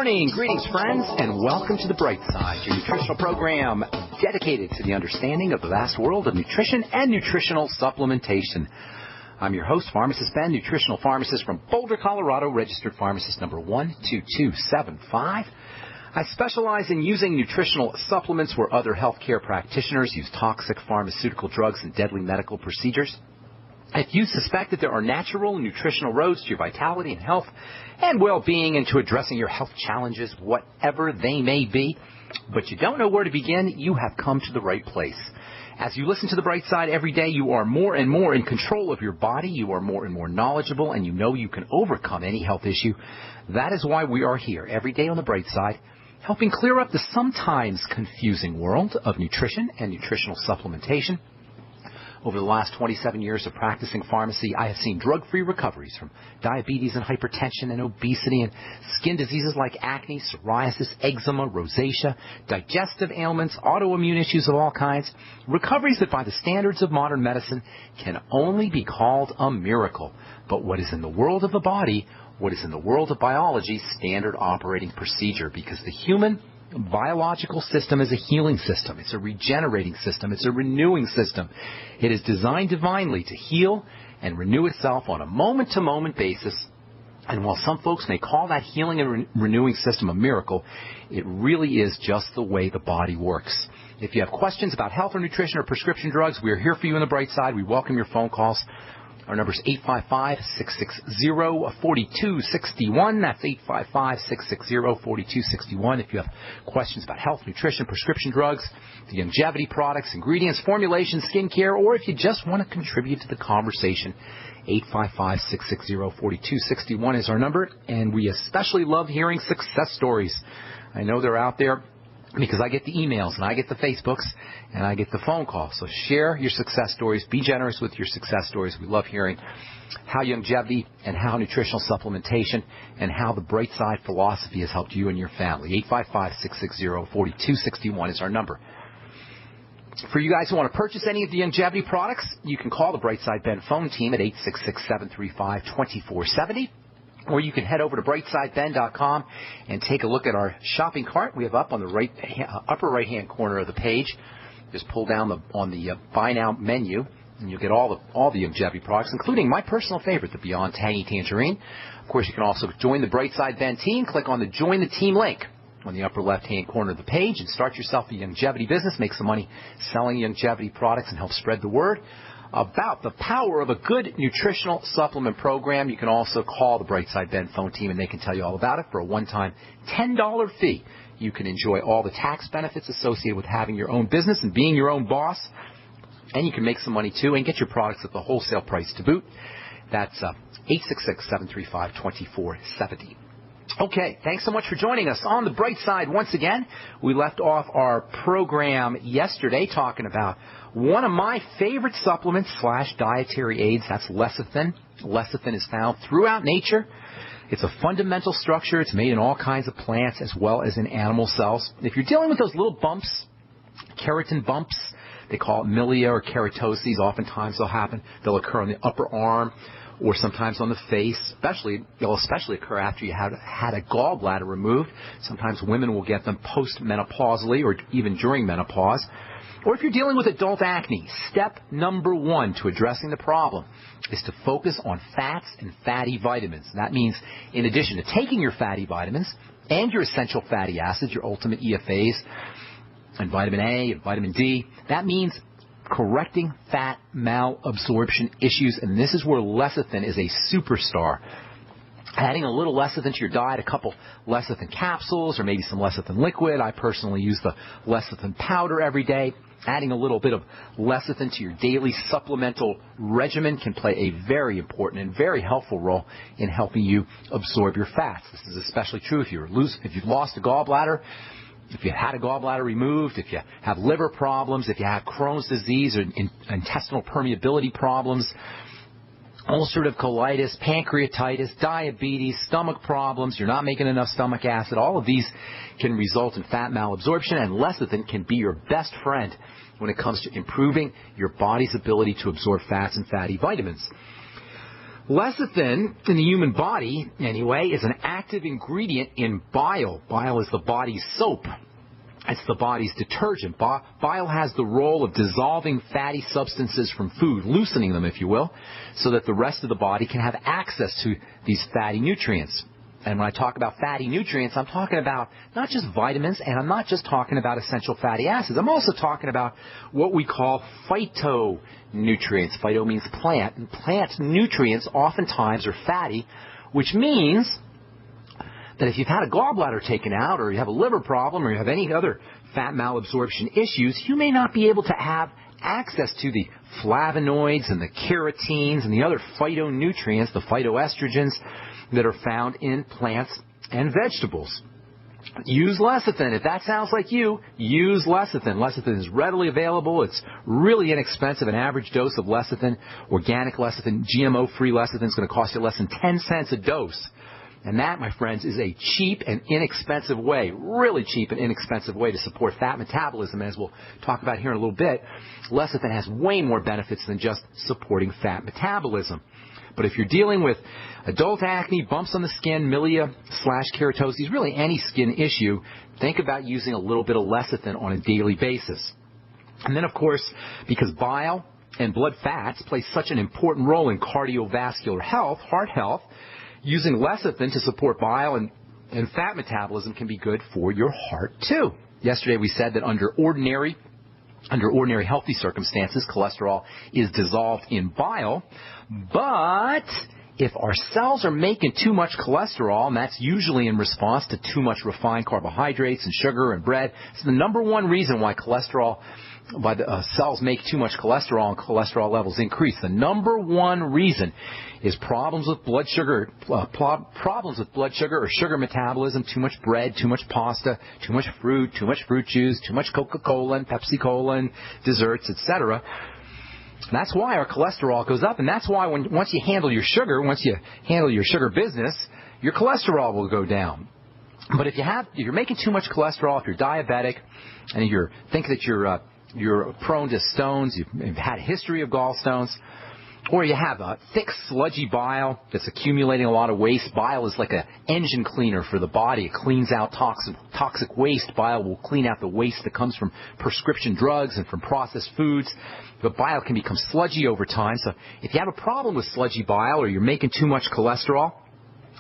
morning. Greetings, friends, and welcome to the Brightside, your nutritional program dedicated to the understanding of the vast world of nutrition and nutritional supplementation. I'm your host, Pharmacist Ben, nutritional pharmacist from Boulder, Colorado, registered pharmacist number 12275. I specialize in using nutritional supplements where other healthcare practitioners use toxic pharmaceutical drugs and deadly medical procedures. If you suspect that there are natural and nutritional roads to your vitality and health and well-being and to addressing your health challenges, whatever they may be, but you don't know where to begin, you have come to the right place. As you listen to the Bright Side every day, you are more and more in control of your body, you are more and more knowledgeable, and you know you can overcome any health issue. That is why we are here every day on the Bright Side, helping clear up the sometimes confusing world of nutrition and nutritional supplementation. Over the last 27 years of practicing pharmacy, I have seen drug-free recoveries from diabetes and hypertension and obesity and skin diseases like acne, psoriasis, eczema, rosacea, digestive ailments, autoimmune issues of all kinds. Recoveries that by the standards of modern medicine can only be called a miracle. But what is in the world of the body, what is in the world of biology, standard operating procedure, because the human biological system is a healing system. It's a regenerating system. It's a renewing system. It is designed divinely to heal and renew itself on a moment-to-moment basis. And while some folks may call that healing and renewing system a miracle, it really is just the way the body works. If you have questions about health or nutrition or prescription drugs, we are here for you on the Bright Side. We welcome your phone calls. Our number is 855-660-4261. That's 855-660-4261. If you have questions about health, nutrition, prescription drugs, the longevity products, ingredients, formulations, skincare, or if you just want to contribute to the conversation, 855-660-4261 is our number. And we especially love hearing success stories. I know they're out there, because I get the emails and I get the Facebooks and I get the phone calls. So share your success stories. Be generous with your success stories. We love hearing how longevity and how nutritional supplementation and how the Bright Side philosophy has helped you and your family. 855-660-4261 is our number. For you guys who want to purchase any of the longevity products, you can call the Brightside Ben phone team at 866-735-2470. Or you can head over to brightsideben.com and take a look at our shopping cart we have up on the upper right-hand corner of the page. Just pull down on the Buy Now menu, and you'll get all the longevity products, including my personal favorite, the Beyond Tangy Tangerine. Of course, you can also join the Brightside Ben team. Click on the Join the Team link on the upper left-hand corner of the page and start yourself a longevity business. Make some money selling longevity products and help spread the word about the power of a good nutritional supplement program. You can also call the Brightside Ben phone team, and they can tell you all about it for a one-time $10 fee. You can enjoy all the tax benefits associated with having your own business and being your own boss, and you can make some money, too, and get your products at the wholesale price to boot. That's 866-735-2470. Okay, thanks so much for joining us on the Bright Side once again. We left off our program yesterday talking about one of my favorite supplements / dietary aids. That's lecithin. Lecithin is found throughout nature. It's a fundamental structure. It's made in all kinds of plants as well as in animal cells. If you're dealing with those little bumps, keratin bumps, they call it milia or keratoses. Oftentimes they'll occur on the upper arm, or sometimes on the face. They'll especially occur after you had a gallbladder removed. Sometimes women will get them post-menopausally or even during menopause. Or if you're dealing with adult acne, step number 1 to addressing the problem is to focus on fats and fatty vitamins. That means in addition to taking your fatty vitamins and your essential fatty acids, your ultimate EFAs, and vitamin A and vitamin D, that means correcting fat malabsorption issues, and this is where lecithin is a superstar. Adding a little lecithin to your diet, a couple lecithin capsules or maybe some lecithin liquid. I personally use the lecithin powder every day. Adding a little bit of lecithin to your daily supplemental regimen can play a very important and very helpful role in helping you absorb your fats. This is especially true if you've lost a gallbladder, if you had a gallbladder removed, if you have liver problems, if you have Crohn's disease or intestinal permeability problems, ulcerative colitis, pancreatitis, diabetes, stomach problems, you're not making enough stomach acid. All of these can result in fat malabsorption, and lecithin can be your best friend when it comes to improving your body's ability to absorb fats and fatty vitamins. Lecithin in the human body, anyway, is an active ingredient in bile. Bile is the body's soap. It's the body's detergent. Bile has the role of dissolving fatty substances from food, loosening them, if you will, so that the rest of the body can have access to these fatty nutrients. And when I talk about fatty nutrients, I'm talking about not just vitamins, and I'm not just talking about essential fatty acids. I'm also talking about what we call phytonutrients. Phyto means plant, and plant nutrients oftentimes are fatty, which means that if you've had a gallbladder taken out, or you have a liver problem, or you have any other fat malabsorption issues, you may not be able to have access to the flavonoids and the carotenes and the other phytonutrients, the phytoestrogens, that are found in plants and vegetables. Use lecithin. If that sounds like you, use lecithin. Lecithin is readily available. It's really inexpensive. An average dose of lecithin, organic lecithin, GMO-free lecithin is going to cost you less than 10 cents a dose. And that, my friends, is a cheap and inexpensive way, really cheap and inexpensive way to support fat metabolism. As we'll talk about here in a little bit, lecithin has way more benefits than just supporting fat metabolism. But if you're dealing with adult acne, bumps on the skin, milia/keratoses, really any skin issue, think about using a little bit of lecithin on a daily basis. And then, of course, because bile and blood fats play such an important role in cardiovascular health, heart health, using lecithin to support bile and fat metabolism can be good for your heart, too. Yesterday we said that under ordinary healthy circumstances, cholesterol is dissolved in bile, but if our cells are making too much cholesterol, and that's usually in response to too much refined carbohydrates and sugar and bread, it's the number one reason why cells make too much cholesterol and cholesterol levels increase. The number one reason is problems with blood sugar or sugar metabolism, too much bread, too much pasta, too much fruit juice, too much Coca-Cola and Pepsi-Cola and desserts, etc. That's why our cholesterol goes up, and that's why once you handle your sugar business, your cholesterol will go down. But if you're making too much cholesterol, if you're diabetic, and you think that you're prone to stones, you've had a history of gallstones, or you have a thick, sludgy bile that's accumulating a lot of waste. Bile is like an engine cleaner for the body. It cleans out toxic waste. Bile will clean out the waste that comes from prescription drugs and from processed foods. But bile can become sludgy over time. So if you have a problem with sludgy bile or you're making too much cholesterol,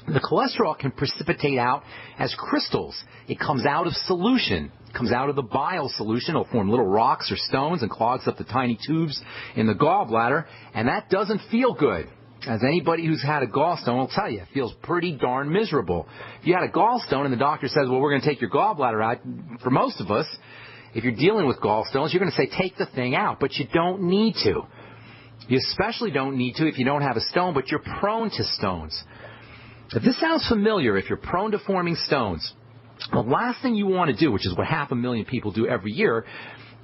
the cholesterol can precipitate out as crystals. It comes out of solution. It comes out of the bile solution. It'll form little rocks or stones and clogs up the tiny tubes in the gallbladder, and that doesn't feel good. As anybody who's had a gallstone will tell you, it feels pretty darn miserable. If you had a gallstone and the doctor says, well, we're going to take your gallbladder out, for most of us, if you're dealing with gallstones, you're going to say, take the thing out, but you don't need to. You especially don't need to if you don't have a stone, but you're prone to stones. If this sounds familiar, if you're prone to forming stones, the last thing you want to do, which is what 500,000 people do every year,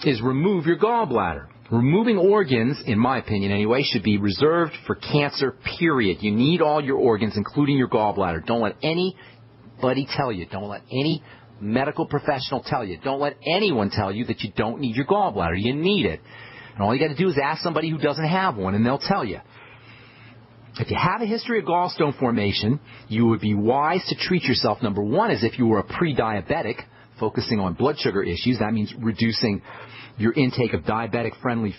is remove your gallbladder. Removing organs, in my opinion anyway, should be reserved for cancer, period. You need all your organs, including your gallbladder. Don't let anybody tell you. Don't let any medical professional tell you. Don't let anyone tell you that you don't need your gallbladder. You need it. And all you got to do is ask somebody who doesn't have one, and they'll tell you. If you have a history of gallstone formation, you would be wise to treat yourself, number one, as if you were a pre-diabetic, focusing on blood sugar issues. That means reducing your intake of unfriendly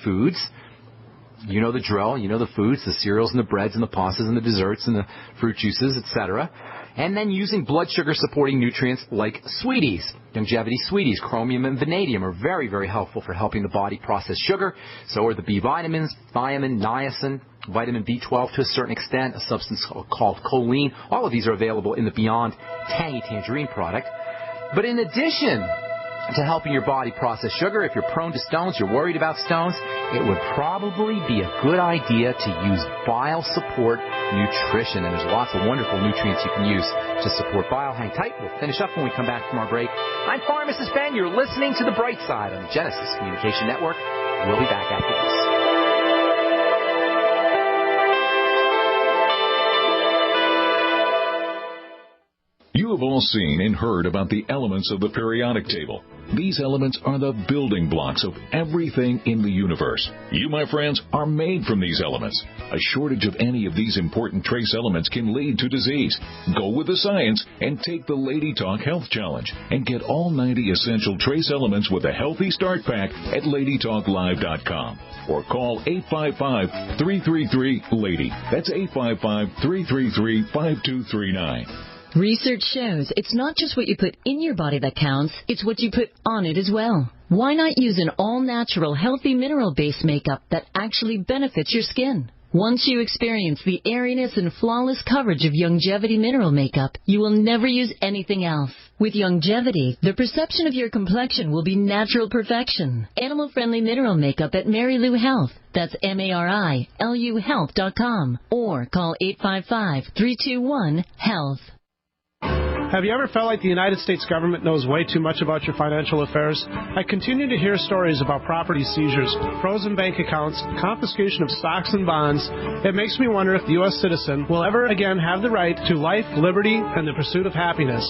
foods. You know the drill. You know the foods, the cereals and the breads and the pastas and the desserts and the fruit juices, etc. And then using blood sugar supporting nutrients like sweeties. Longevity sweeties, chromium and vanadium are very, very helpful for helping the body process sugar. So are the B vitamins, thiamine, niacin, vitamin B12 to a certain extent, a substance called choline. All of these are available in the Beyond Tangy Tangerine product. But in addition to helping your body process sugar, if you're prone to stones, you're worried about stones, it would probably be a good idea to use bile support nutrition. And there's lots of wonderful nutrients you can use to support bile. Hang tight. We'll finish up when we come back from our break. I'm Pharmacist Ben. You're listening to The Brightside on the Genesis Communication Network. We'll be back after this. You have all seen and heard about the elements of the periodic table. These elements are the building blocks of everything in the universe. You, my friends, are made from these elements. A shortage of any of these important trace elements can lead to disease. Go with the science and take the Lady Talk Health Challenge and get all 90 essential trace elements with a healthy start pack at LadyTalkLive.com or call 855-333-LADY. That's 855-333-5239. Research shows it's not just what you put in your body that counts, it's what you put on it as well. Why not use an all-natural, healthy mineral-based makeup that actually benefits your skin? Once you experience the airiness and flawless coverage of Longevity mineral makeup, you will never use anything else. With Longevity, the perception of your complexion will be natural perfection. Animal-friendly mineral makeup at Mary Lou Health. That's MARILU Health.com or call 855-321-HEALTH. Have you ever felt like the United States government knows way too much about your financial affairs? I continue to hear stories about property seizures, frozen bank accounts, confiscation of stocks and bonds. It makes me wonder if the U.S. citizen will ever again have the right to life, liberty, and the pursuit of happiness.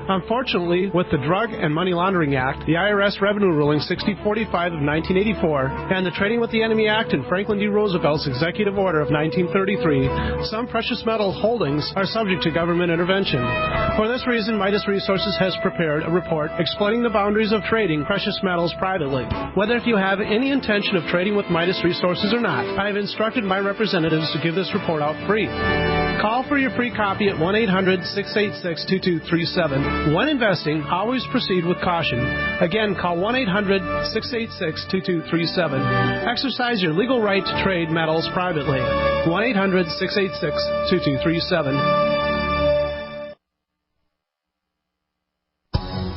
Unfortunately, with the Drug and Money Laundering Act, the IRS Revenue Ruling 6045 of 1984, and the Trading with the Enemy Act and Franklin D. Roosevelt's Executive Order of 1933, some precious metal holdings are subject to government intervention. For this reason, Midas Resources has prepared a report explaining the boundaries of trading precious metals privately. Whether if you have any intention of trading with Midas Resources or not, I have instructed my representatives to give this report out free. Call for your free copy at 1-800-686-2237. When investing, always proceed with caution. Again, call 1-800-686-2237. Exercise your legal right to trade metals privately. 1-800-686-2237.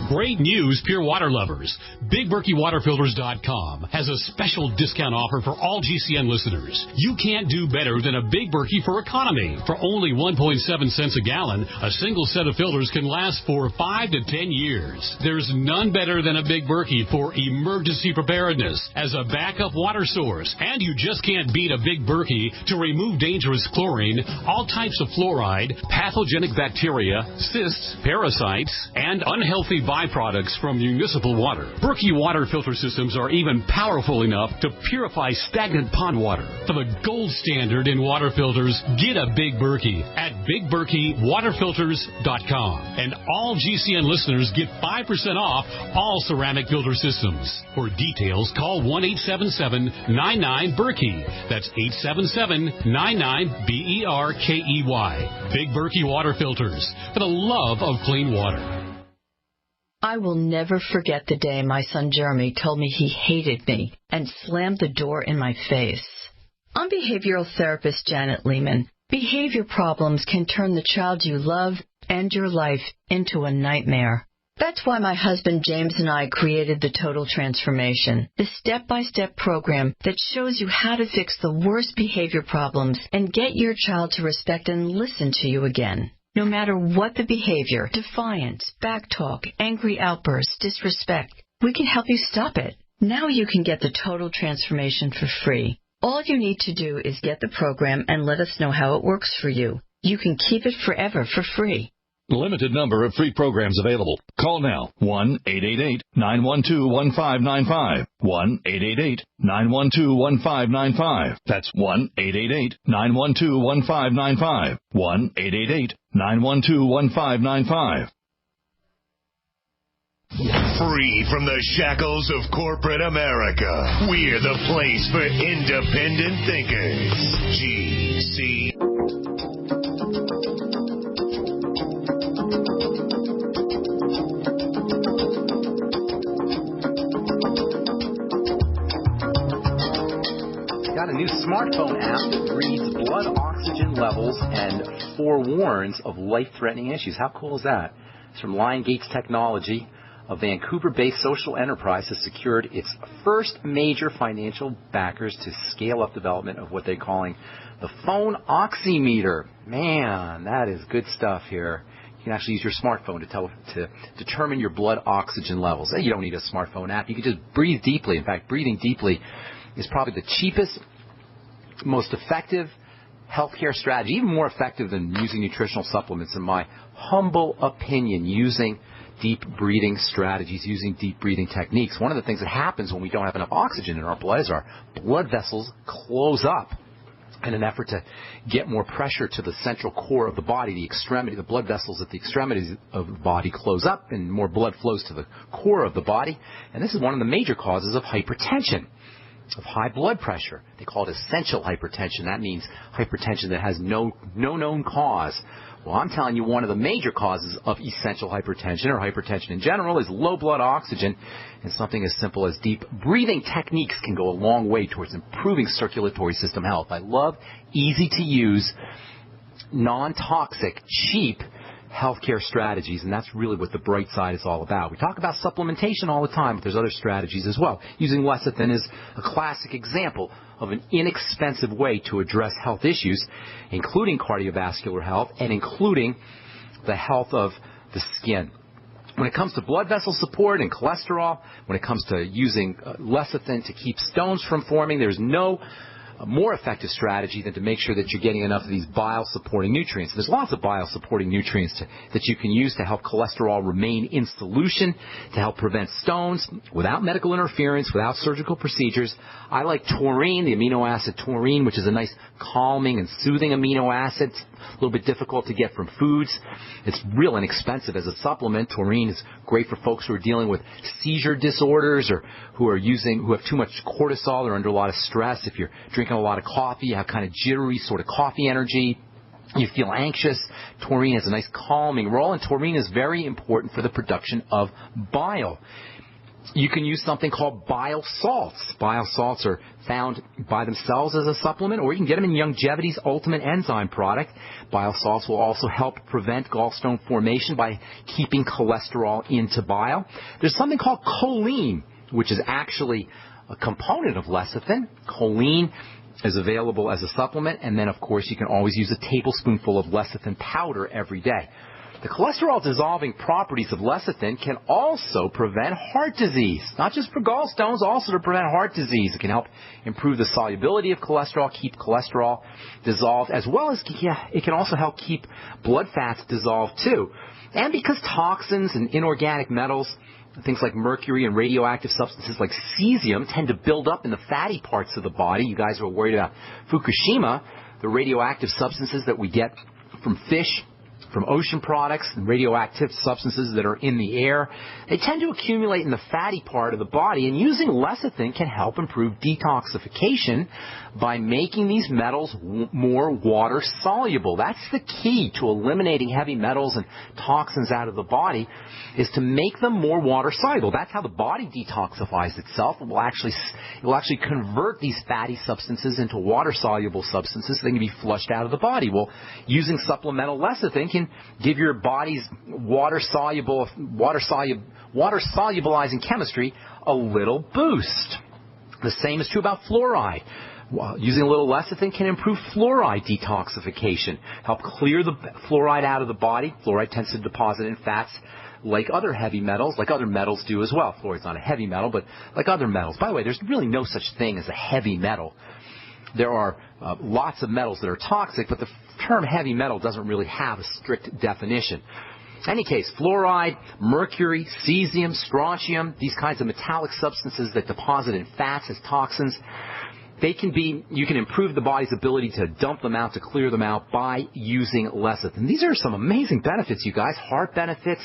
Great news, pure water lovers. BigBerkeyWaterFilters.com has a special discount offer for all GCN listeners. You can't do better than a Big Berkey for economy. For only 1.7 cents a gallon, a single set of filters can last for 5 to 10 years. There's none better than a Big Berkey for emergency preparedness as a backup water source. And you just can't beat a Big Berkey to remove dangerous chlorine, all types of fluoride, pathogenic bacteria, cysts, parasites, and unhealthy byproducts from municipal water. Berkey water filter systems are even powerful enough to purify stagnant pond water. For the gold standard in water filters, get a Big Berkey at BigBerkeyWaterFilters.com. And all GCN listeners get 5% off all ceramic filter systems. For details, call 1-877-99-BERKEY. That's 877-99-BERKEY. Big Berkey Water Filters, for the love of clean water. I will never forget the day my son Jeremy told me he hated me and slammed the door in my face. I'm behavioral therapist Janet Lehman. Behavior problems can turn the child you love and your life into a nightmare. That's why my husband James and I created the Total Transformation, the step-by-step program that shows you how to fix the worst behavior problems and get your child to respect and listen to you again. No matter what the behavior, defiance, backtalk, angry outbursts, disrespect, we can help you stop it. Now you can get the Total Transformation for free. All you need to do is get the program and let us know how it works for you. You can keep it forever for free. Limited number of free programs available. Call now. 1-888-912-1595. 1-888-912-1595. That's 1-888-912-1595. 1-888-912-1595. Free from the shackles of corporate America. We're the place for independent thinkers. GC. Got a new smartphone app that reads blood oxygen levels and forewarns of life-threatening issues. How cool is that? It's from Lion Gates Technology. A Vancouver-based social enterprise has secured its first major financial backers to scale up development of what they're calling the phone oximeter. Man, that is good stuff here. You can actually use your smartphone to determine your blood oxygen levels. You don't need a smartphone app. You can just breathe deeply. In fact, breathing deeply is probably the cheapest, most effective healthcare strategy, even more effective than using nutritional supplements, in my humble opinion, using deep breathing strategies, using deep breathing techniques. One of the things that happens when we don't have enough oxygen in our blood is our blood vessels close up in an effort to get more pressure to the central core of the body, the blood vessels at the extremities of the body close up and more blood flows to the core of the body. And this is one of the major causes of hypertension, of high blood pressure. They call it essential hypertension. That means hypertension that has no known cause. Well, I'm telling you, one of the major causes of essential hypertension, or hypertension in general, is low blood oxygen. And something as simple as deep breathing techniques can go a long way towards improving circulatory system health. I love easy-to-use, non-toxic, cheap healthcare strategies, and that's really what the Brightside is all about. We talk about supplementation all the time, but there's other strategies as well. Using lecithin is a classic example of an inexpensive way to address health issues, including cardiovascular health and including the health of the skin. When it comes to blood vessel support and cholesterol, when it comes to using lecithin to keep stones from forming, there's no more effective strategy than to make sure that you're getting enough of these bile-supporting nutrients. There's lots of bile-supporting nutrients that you can use to help cholesterol remain in solution, to help prevent stones without medical interference, without surgical procedures. I like taurine, the amino acid taurine, which is a nice calming and soothing amino acid. It's a little bit difficult to get from foods. It's real inexpensive as a supplement. Taurine is great for folks who are dealing with seizure disorders or who have too much cortisol or under a lot of stress. If you're drinking a lot of coffee, you have kind of jittery sort of coffee energy, you feel anxious, taurine has a nice calming role, and taurine is very important for the production of bile. You can use something called bile salts. Bile salts are found by themselves as a supplement, or you can get them in Longevity's Ultimate Enzyme product. Bile salts will also help prevent gallstone formation by keeping cholesterol into bile. There's something called choline, which is actually a component of lecithin. Choline is available as a supplement, and then, of course, you can always use a tablespoonful of lecithin powder every day. The cholesterol-dissolving properties of lecithin can also prevent heart disease, not just for gallstones, also to prevent heart disease. It can help improve the solubility of cholesterol, keep cholesterol dissolved, as well as it can also help keep blood fats dissolved too. And because toxins and inorganic metals, things like mercury and radioactive substances like cesium, tend to build up in the fatty parts of the body. You guys are worried about Fukushima, the radioactive substances that we get from fish, from ocean products, and radioactive substances that are in the air. They tend to accumulate in the fatty part of the body, and using lecithin can help improve detoxification by making these metals more water soluble. That's the key to eliminating heavy metals and toxins out of the body, is to make them more water soluble. That's how the body detoxifies itself. It will actually convert these fatty substances into water soluble substances so they can be flushed out of the body. Well, using supplemental lecithin can give your body's water solubilizing chemistry a little boost. The same is true about fluoride. Using a little lecithin can improve fluoride detoxification, help clear the fluoride out of the body. Fluoride tends to deposit in fats like other heavy metals, like other metals do as well. Fluoride's not a heavy metal, but like other metals. By the way, there's really no such thing as a heavy metal. There are lots of metals that are toxic, but the term heavy metal doesn't really have a strict definition. In any case, fluoride, mercury, cesium, strontium, these kinds of metallic substances that deposit in fats as toxins, you can improve the body's ability to dump them out, to clear them out by using lecithin. These are some amazing benefits, you guys. Heart benefits,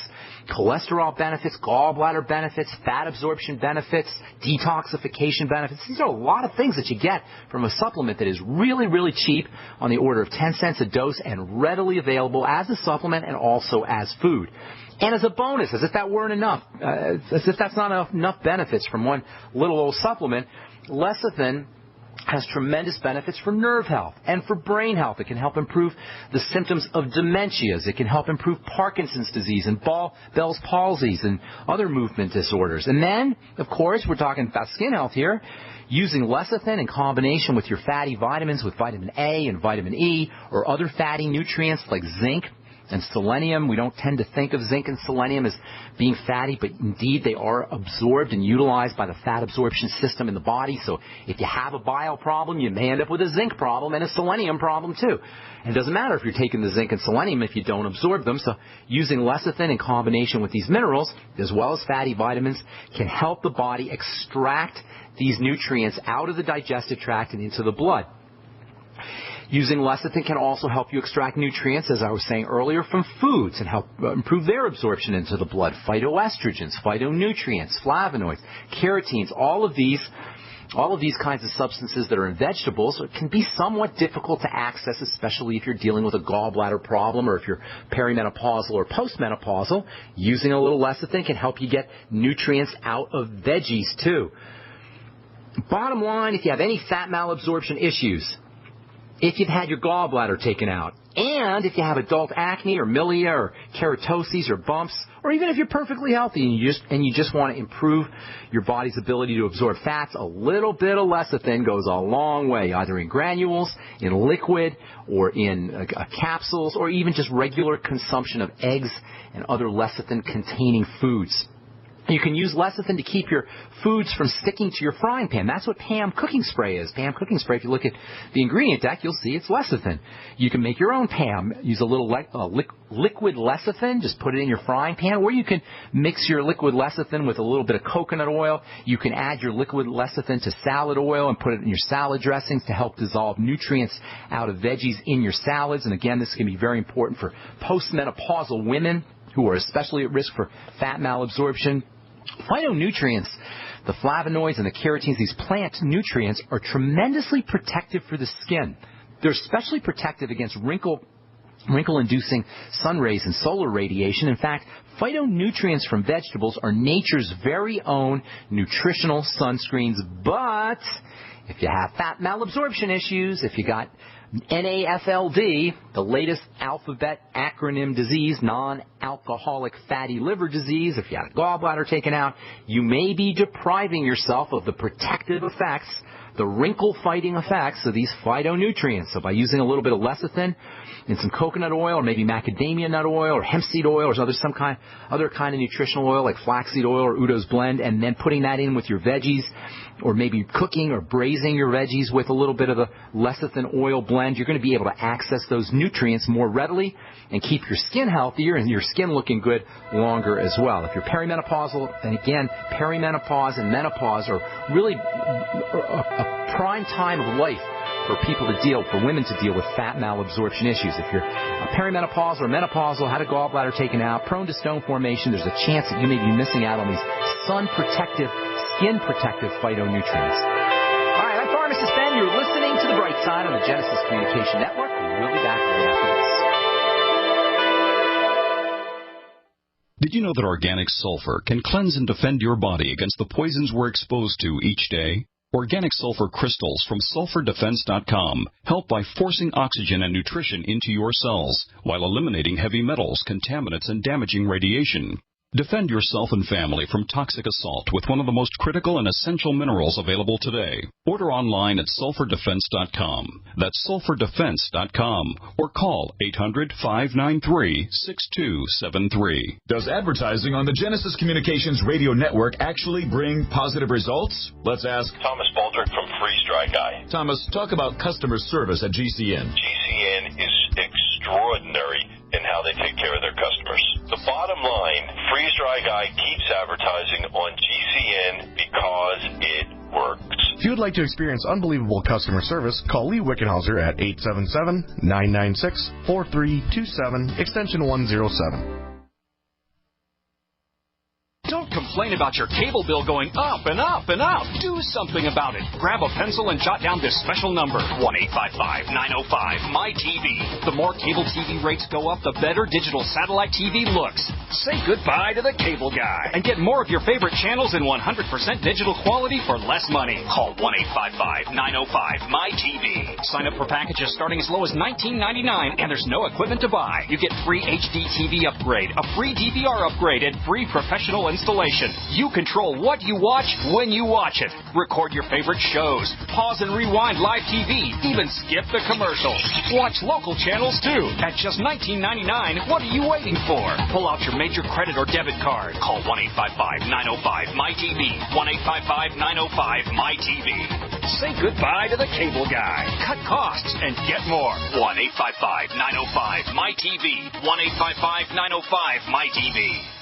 cholesterol benefits, gallbladder benefits, fat absorption benefits, detoxification benefits. These are a lot of things that you get from a supplement that is really, really cheap, on the order of 10 cents a dose, and readily available as a supplement and also as food. And as a bonus, as if that weren't enough, as if that's not enough benefits from one little old supplement, lecithin has tremendous benefits for nerve health and for brain health. It can help improve the symptoms of dementias. It can help improve Parkinson's disease and Bell's palsies and other movement disorders. And then, of course, we're talking about skin health here. Using lecithin in combination with your fatty vitamins, with vitamin A and vitamin E, or other fatty nutrients like zinc, and selenium. We don't tend to think of zinc and selenium as being fatty, but indeed they are absorbed and utilized by the fat absorption system in the body. So if you have a bile problem, you may end up with a zinc problem and a selenium problem too. And it doesn't matter if you're taking the zinc and selenium if you don't absorb them. So using lecithin in combination with these minerals, as well as fatty vitamins, can help the body extract these nutrients out of the digestive tract and into the blood. Using lecithin can also help you extract nutrients, as I was saying earlier, from foods and help improve their absorption into the blood. Phytoestrogens, phytonutrients, flavonoids, carotenes, all of these kinds of substances that are in vegetables can be somewhat difficult to access, especially if you're dealing with a gallbladder problem or if you're perimenopausal or postmenopausal. Using a little lecithin can help you get nutrients out of veggies too. Bottom line, if you have any fat malabsorption issues, if you've had your gallbladder taken out, and if you have adult acne or milia or keratoses or bumps, or even if you're perfectly healthy and you just want to improve your body's ability to absorb fats, a little bit of lecithin goes a long way, either in granules, in liquid, or in capsules, or even just regular consumption of eggs and other lecithin-containing foods. You can use lecithin to keep your foods from sticking to your frying pan. That's what Pam cooking spray is. Pam cooking spray, if you look at the ingredient deck, you'll see it's lecithin. You can make your own Pam. Use a little liquid lecithin. Just put it in your frying pan. Or you can mix your liquid lecithin with a little bit of coconut oil. You can add your liquid lecithin to salad oil and put it in your salad dressings to help dissolve nutrients out of veggies in your salads. And again, this can be very important for postmenopausal women who are especially at risk for fat malabsorption. Phytonutrients, the flavonoids and the carotenes, these plant nutrients are tremendously protective for the skin. They're especially protective against wrinkle-inducing sun rays and solar radiation. In fact, phytonutrients from vegetables are nature's very own nutritional sunscreens. But if you have fat malabsorption issues, if you got NAFLD, the latest alphabet acronym disease, non-alcoholic fatty liver disease, if you had a gallbladder taken out, you may be depriving yourself of the protective effects, the wrinkle-fighting effects of these phytonutrients. So by using a little bit of lecithin in some coconut oil, or maybe macadamia nut oil, or hemp seed oil, or other kind of nutritional oil like flaxseed oil or Udo's blend, and then putting that in with your veggies, or maybe cooking or braising your veggies with a little bit of the lecithin oil blend, you're going to be able to access those nutrients more readily and keep your skin healthier and your skin looking good longer as well. If you're perimenopausal, and again, perimenopause and menopause are really a prime time of life for women to deal with fat malabsorption issues. If you're perimenopausal or menopausal, had a gallbladder taken out, prone to stone formation, there's a chance that you may be missing out on these sun-protective, skin-protective phytonutrients. All right, I'm Pharmacist Ben. You're listening to The Bright Side on the Genesis Communication Network. We'll be back right after this. Did you know that organic sulfur can cleanse and defend your body against the poisons we're exposed to each day? Organic sulfur crystals from sulfurdefense.com help by forcing oxygen and nutrition into your cells while eliminating heavy metals, contaminants, and damaging radiation. Defend yourself and family from toxic assault with one of the most critical and essential minerals available today. Order online at sulfurdefense.com. That's sulfurdefense.com. Or call 800-593-6273. Does advertising on the Genesis Communications radio network actually bring positive results? Let's ask Thomas Baldrick from Freeze Dry Guy. Thomas, talk about customer service at GCN. GCN is extraordinary in how they take care of their customers. The bottom line, Freeze Dry Guy keeps advertising on GCN because it works. If you would like to experience unbelievable customer service, call Lee Wickenhauser at 877-996-4327, extension 107. Don't complain about your cable bill going up and up and up. Do something about it. Grab a pencil and jot down this special number, 1-855-905-MY-TV. The more cable TV rates go up, the better digital satellite TV looks. Say goodbye to the cable guy and get more of your favorite channels in 100% digital quality for less money. Call 1-855-905-MY-TV. Sign up for packages starting as low as $19.99, and there's no equipment to buy. You get free HD TV upgrade, a free DVR upgrade, and free professional installation. installation. You control what you watch when you watch it. Record your favorite shows. Pause and rewind live TV. Even skip the commercials. Watch local channels too. At just $19.99, what are you waiting for? Pull out your major credit or debit card. Call 1-855-905-MyTV. 1-855-905-MyTV. Say goodbye to the cable guy. Cut costs and get more. 1-855-905-MyTV. 1-855-905-MyTV.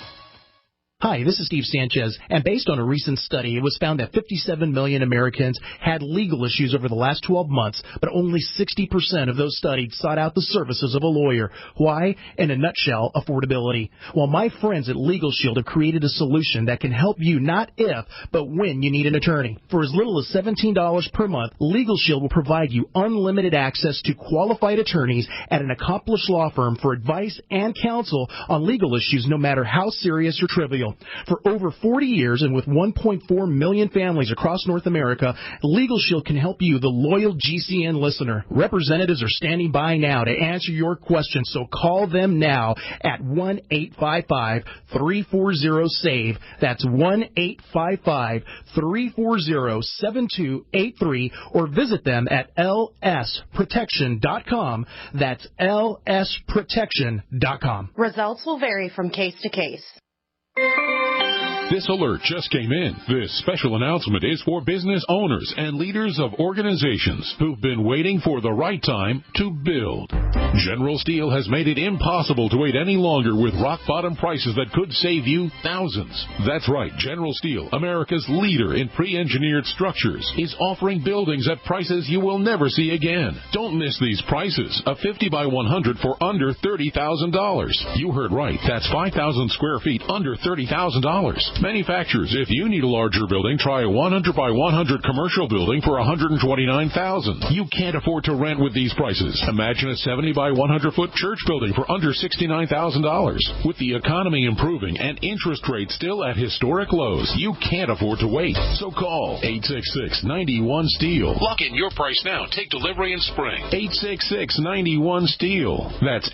Hi, this is Steve Sanchez, and based on a recent study, it was found that 57 million Americans had legal issues over the last 12 months, but only 60% of those studied sought out the services of a lawyer. Why? In a nutshell, affordability. Well, my friends at Legal Shield have created a solution that can help you not if, but when you need an attorney. For as little as $17 per month, Legal Shield will provide you unlimited access to qualified attorneys at an accomplished law firm for advice and counsel on legal issues, no matter how serious or trivial. For over 40 years and with 1.4 million families across North America, Legal Shield can help you, the loyal GCN listener. Representatives are standing by now to answer your questions, so call them now at 1-855-340-SAVE. That's 1-855-340-7283, or visit them at lsprotection.com. That's lsprotection.com. Results will vary from case to case. This alert just came in. This special announcement is for business owners and leaders of organizations who've been waiting for the right time to build. General Steel has made it impossible to wait any longer with rock-bottom prices that could save you thousands. That's right. General Steel, America's leader in pre-engineered structures, is offering buildings at prices you will never see again. Don't miss these prices. A 50 by 100 for under $30,000. You heard right. That's 5,000 square feet under $30,000. Manufacturers, if you need a larger building, try a 100 by 100 commercial building for $129,000. You can't afford to rent with these prices. Imagine a 70 by 100 foot church building for under $69,000. With the economy improving and interest rates still at historic lows, you can't afford to wait. So call 866-91-STEEL. Lock in your price now. Take delivery in spring. 866-91-STEEL. That's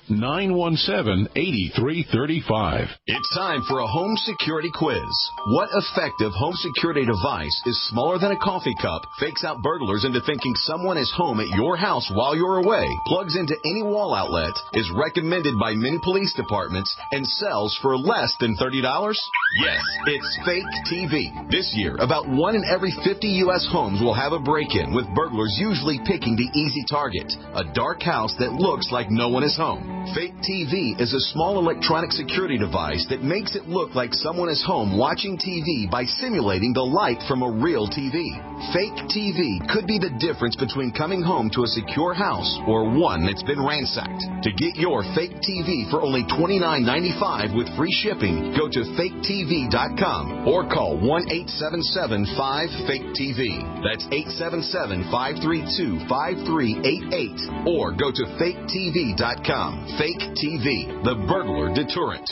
866-917-8335. It's time for a home security quiz. What effective home security device is smaller than a coffee cup, fakes out burglars into thinking someone is home at your house while you're away, plugs into any wall outlet, is recommended by many police departments, and sells for less than $30? Yes, it's Fake TV. This year, about 1 in every 50 U.S. homes will have a break-in, with burglars usually picking the easy target, a dark house that looks like no one is home. Fake TV is a small electronic security device that makes it look like someone is home watching TV by simulating the light from a real TV. Fake TV could be the difference between coming home to a secure house or one that's been ransacked. To get your Fake TV for only $29.95 with free shipping, go to faketv.com or call 1-877-5-FAKE-TV. That's 877-532-5388, or go to faketv.com. Fake TV, the burglar deterrent.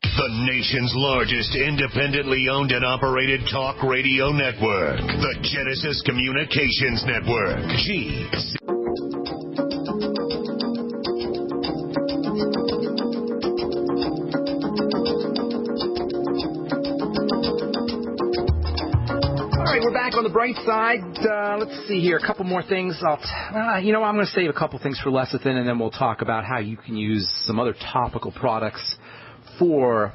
The nation's largest independently owned and operated talk radio network. The Genesis Communications Network. All right, we're back on the bright side. Let's see here. A couple more things. I'm going to save a couple things for lecithin, and then we'll talk about how you can use some other topical products for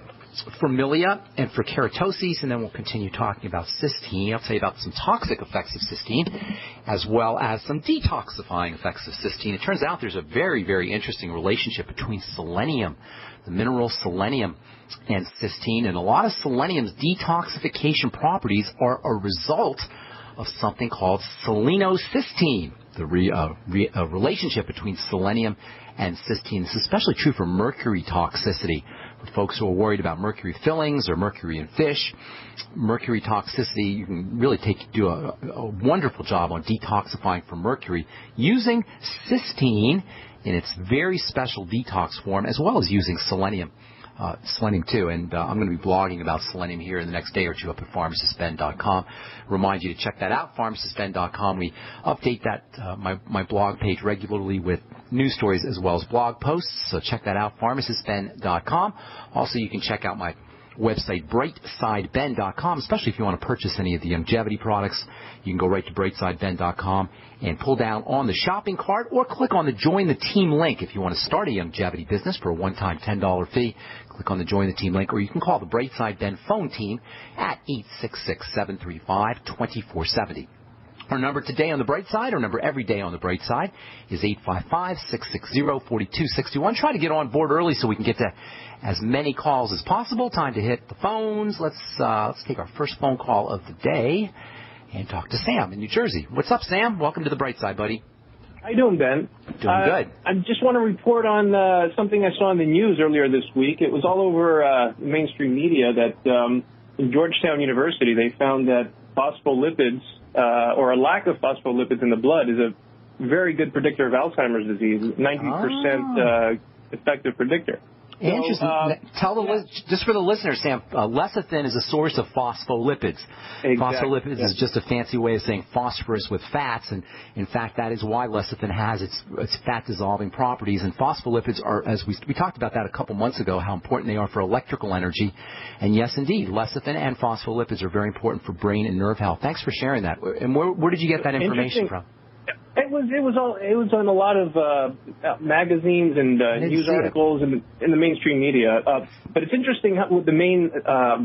milia and for keratoses, and then we'll continue talking about cysteine. I'll tell you about some toxic effects of cysteine, as well as some detoxifying effects of cysteine. It turns out there's a very, very interesting relationship between selenium, the mineral selenium, and cysteine, and a lot of selenium's detoxification properties are a result of something called selenocysteine, the relationship between selenium and cysteine. This is especially true for mercury toxicity. For folks who are worried about mercury fillings or mercury in fish, mercury toxicity, you can really do a wonderful job on detoxifying from mercury using cysteine in its very special detox form, as well as using selenium. Selenium too, and I'm going to be blogging about selenium here in the next day or two up at pharmacistben.com. Remind you to check that out, pharmacistben.com. We update that my blog page regularly with news stories as well as blog posts, so check that out, pharmacistben.com. Also, you can check out my website, brightsideben.com, especially if you want to purchase any of the longevity products. You can go right to brightsideben.com and pull down on the shopping cart or click on the Join the Team link if you want to start a longevity business for a one-time $10 fee. Click on the Join the Team link, or you can call the Brightside Ben phone team at 866-735-2470. Our number today on the Bright Side, our number every day on the Bright Side, is 855-660-4261. Try to get on board early so we can get to as many calls as possible. Time to hit the phones. Let's take our first phone call of the day and talk to Sam in New Jersey. What's up, Sam? Welcome to the Bright Side, buddy. How you doing, Ben? Doing good. I just want to report on something I saw in the news earlier this week. It was all over mainstream media that in Georgetown University they found that phospholipids, or a lack of phospholipids in the blood, is a very good predictor of Alzheimer's disease, 90% effective predictor. Interesting. Just for the listeners, Sam, lecithin is a source of phospholipids. Exactly. Phospholipids is just a fancy way of saying phosphorus with fats, and in fact, that is why lecithin has its fat-dissolving properties. And phospholipids are, as we talked about that a couple months ago, how important they are for electrical energy. And yes, indeed, lecithin and phospholipids are very important for brain and nerve health. Thanks for sharing that. And where did you get that information from? It was on a lot of magazines and news articles in the mainstream media. But it's interesting how the main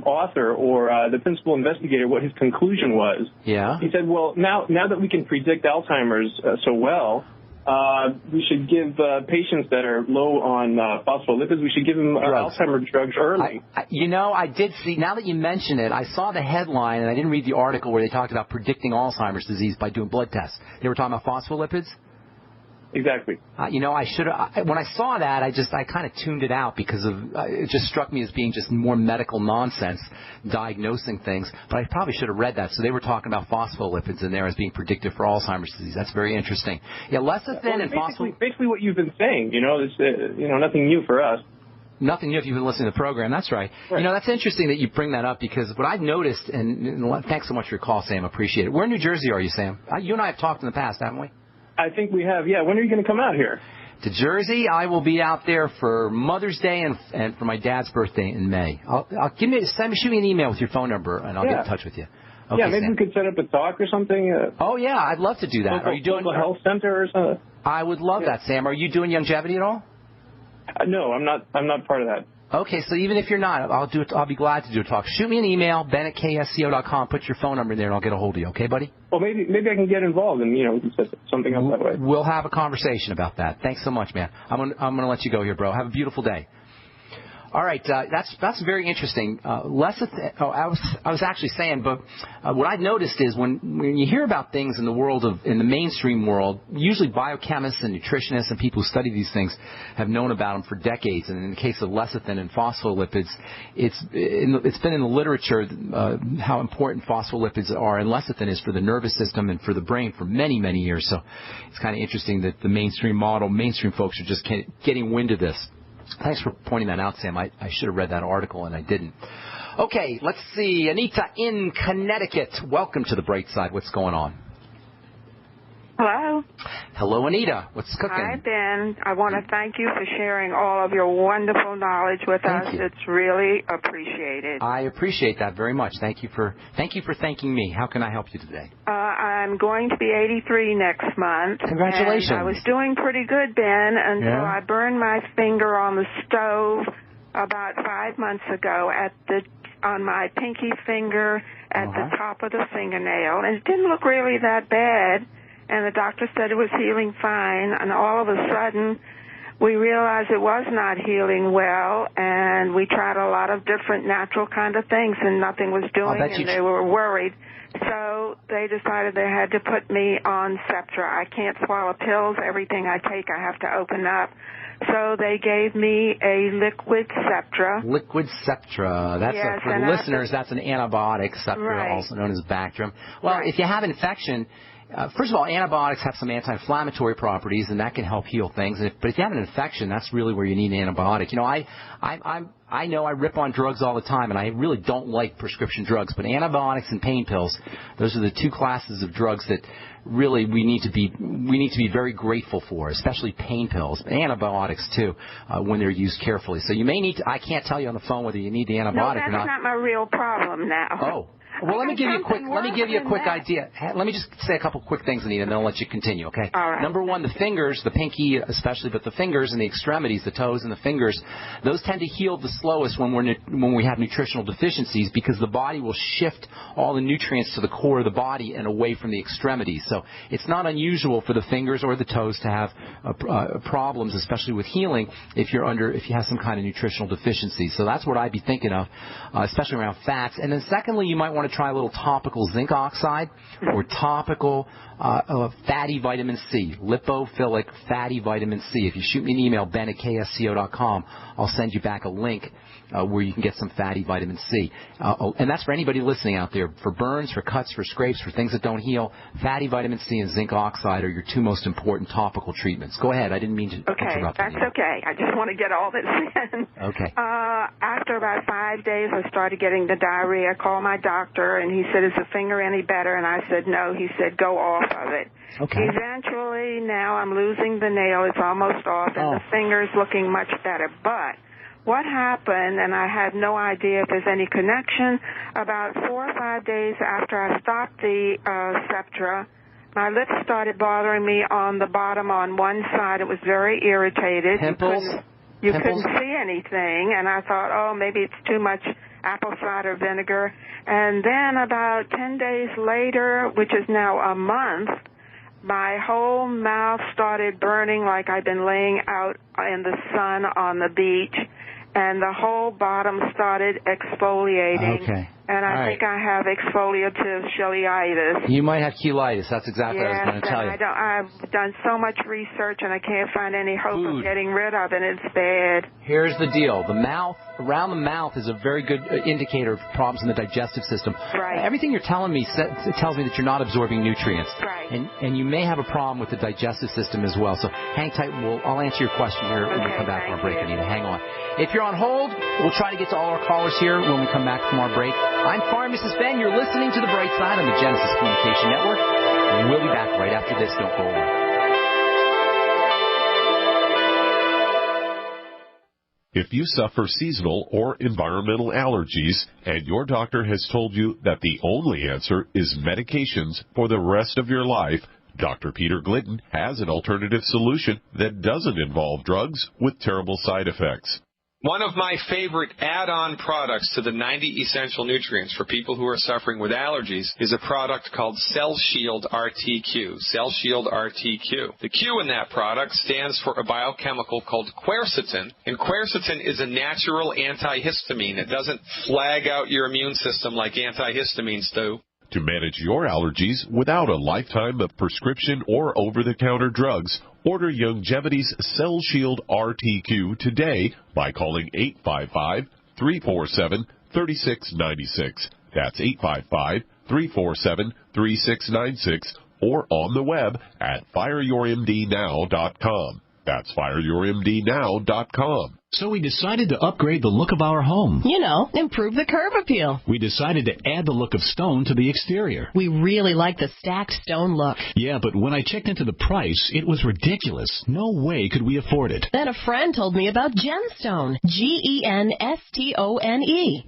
author or the principal investigator, what his conclusion was. Yeah. He said, well, now that we can predict Alzheimer's so well, we should give patients that are low on phospholipids, we should give them Alzheimer's drugs early. I did see, now that you mention it, I saw the headline, and I didn't read the article where they talked about predicting Alzheimer's disease by doing blood tests. They were talking about phospholipids? Exactly. When I saw that, I kind of tuned it out because it just struck me as being just more medical nonsense, diagnosing things. But I probably should have read that. So they were talking about phospholipids in there as being predictive for Alzheimer's disease. That's very interesting. Yeah, lecithin and phospholipids. Basically what you've been saying. It's nothing new for us. Nothing new if you've been listening to the program. That's right. That's interesting that you bring that up because what I've noticed, and thanks so much for your call, Sam. Appreciate it. Where in New Jersey are you, Sam? You and I have talked in the past, haven't we? I think we have, yeah. When are you going to come out here? To Jersey, I will be out there for Mother's Day and for my dad's birthday in May. Shoot me an email with your phone number, and I'll get in touch with you. Okay, yeah, maybe we could set up a talk or something. Oh yeah, I'd love to do that. Are you doing a health center or something? I would love that, Sam. Are you doing longevity at all? No, I'm not part of that. Okay, so even if you're not, I'll be glad to do a talk. Shoot me an email, ben@ksco.com. Put your phone number in there, and I'll get a hold of you. Okay, buddy? Well, maybe I can get involved, and we can set something up that way. We'll have a conversation about that. Thanks so much, man. I'm gonna let you go here, bro. Have a beautiful day. All right, that's very interesting. I was actually saying, but what I've noticed is when you hear about things in the mainstream world, usually biochemists and nutritionists and people who study these things have known about them for decades. And in the case of lecithin and phospholipids, it's been in the literature how important phospholipids are and lecithin is for the nervous system and for the brain for many, many years. So it's kind of interesting that the mainstream folks are just getting wind of this. Thanks for pointing that out, Sam. I should have read that article, and I didn't. Okay, let's see. Anita in Connecticut. Welcome to the Bright Side. What's going on? Hello. Hello, Anita. What's cooking? Hi, Ben. I want to thank you for sharing all of your wonderful knowledge with us. It's really appreciated. I appreciate that very much. Thank you for thanking me. How can I help you today? I'm going to be 83 next month. Congratulations. And I was doing pretty good, Ben, until I burned my finger on the stove about 5 months ago on my pinky finger at the top of the fingernail. And it didn't look really that bad. And the doctor said it was healing fine, and all of a sudden we realized it was not healing well, and we tried a lot of different natural kind of things, and nothing was doing, and they were worried. So they decided they had to put me on Septra. I can't swallow pills. Everything I take I have to open up. So they gave me a liquid Septra. Liquid Septra. That's for listeners, that's an antibiotic, Septra, also known as Bactrim. Well, if you have infection, First of all, antibiotics have some anti-inflammatory properties, and that can help heal things. But if you have an infection, that's really where you need an antibiotic. You know, I know I rip on drugs all the time, and I really don't like prescription drugs. But antibiotics and pain pills, those are the two classes of drugs that really we need to be very grateful for, especially pain pills, but antibiotics too, when they're used carefully. So you may need to, I can't tell you on the phone whether you need the antibiotic or not. No, that's not my real problem now. Oh. Well, let me give you a quick idea. Let me just say a couple quick things, Anita, and then I'll let you continue, okay? All right. Number one, the fingers, the pinky especially, but the fingers and the extremities, the toes and the fingers, those tend to heal the slowest when we have nutritional deficiencies, because the body will shift all the nutrients to the core of the body and away from the extremities. So it's not unusual for the fingers or the toes to have problems, especially with healing, if you have some kind of nutritional deficiency. So that's what I'd be thinking of, especially around fats. And then secondly, you might want to try a little topical zinc oxide or topical fatty vitamin C, lipophilic fatty vitamin C. If you shoot me an email, ben@ksco.com, I'll send you back a link where you can get some fatty vitamin C. And that's for anybody listening out there. For burns, for cuts, for scrapes, for things that don't heal, fatty vitamin C and zinc oxide are your two most important topical treatments. Go ahead. I didn't mean to interrupt you. Okay, that's okay. I just want to get all this in. Okay. After about 5 days, I started getting the diarrhea. I called my doctor, and he said, is the finger any better? And I said, no. He said, go off of it. Okay. Eventually, now I'm losing the nail. It's almost off, and the finger's looking much better. But what happened, and I had no idea if there's any connection, about 4 or 5 days after I stopped the Septra, my lips started bothering me on the bottom on one side. It was very irritated. Pimples? You couldn't see anything, and I thought, oh, maybe it's too much apple cider vinegar. And then about 10 days later, which is now a month, my whole mouth started burning like I'd been laying out in the sun on the beach, and the whole bottom started exfoliating. Okay. And I think I have exfoliative cheilitis. You might have cheilitis. That's exactly what I was going to tell you. I've done so much research, and I can't find any hope of getting rid of it. It's bad. Here's the deal. The mouth, around the mouth, is a very good indicator of problems in the digestive system. Right. Everything you're telling me tells me that you're not absorbing nutrients. Right. And you may have a problem with the digestive system as well. So hang tight. I'll answer your question here when we come back from our break, Anita. Hang on. If you're on hold, we'll try to get to all our callers here when we come back from our break. I'm Pharmacist Ben. You're listening to The Brightside on the Genesis Communication Network. We'll be back right after this. Don't go away. If you suffer seasonal or environmental allergies and your doctor has told you that the only answer is medications for the rest of your life, Dr. Peter Glidden has an alternative solution that doesn't involve drugs with terrible side effects. One of my favorite add-on products to the 90 essential nutrients for people who are suffering with allergies is a product called Cell Shield RTQ. Cell Shield RTQ. The Q in that product stands for a biochemical called quercetin, and quercetin is a natural antihistamine. It doesn't flag out your immune system like antihistamines do. To manage your allergies without a lifetime of prescription or over-the-counter drugs, order Youngevity's Cell Shield RTQ today by calling 855-347-3696. That's 855-347-3696, or on the web at fireyourmdnow.com. That's fireyourmdnow.com. So we decided to upgrade the look of our home. You know, improve the curb appeal. We decided to add the look of stone to the exterior. We really like the stacked stone look. Yeah, but when I checked into the price, it was ridiculous. No way could we afford it. Then a friend told me about Genstone. Genstone.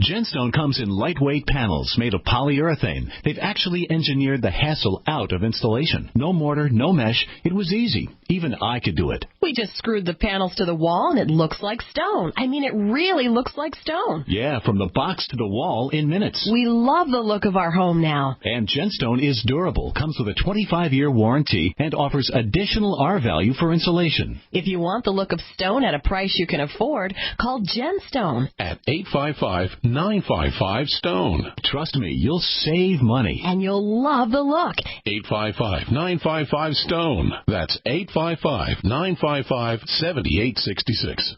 Genstone comes in lightweight panels made of polyurethane. They've actually engineered the hassle out of installation. No mortar, no mesh. It was easy. Even I could do it. We just screwed the panels to the wall and it looks like stone. I mean, it really looks like stone. Yeah, from the box to the wall in minutes. We love the look of our home now. And Genstone is durable, comes with a 25-year warranty, and offers additional R-value for insulation. If you want the look of stone at a price you can afford, call Genstone. At 855-955-STONE. Trust me, you'll save money. And you'll love the look. 855-955-STONE. That's 855-955-7866.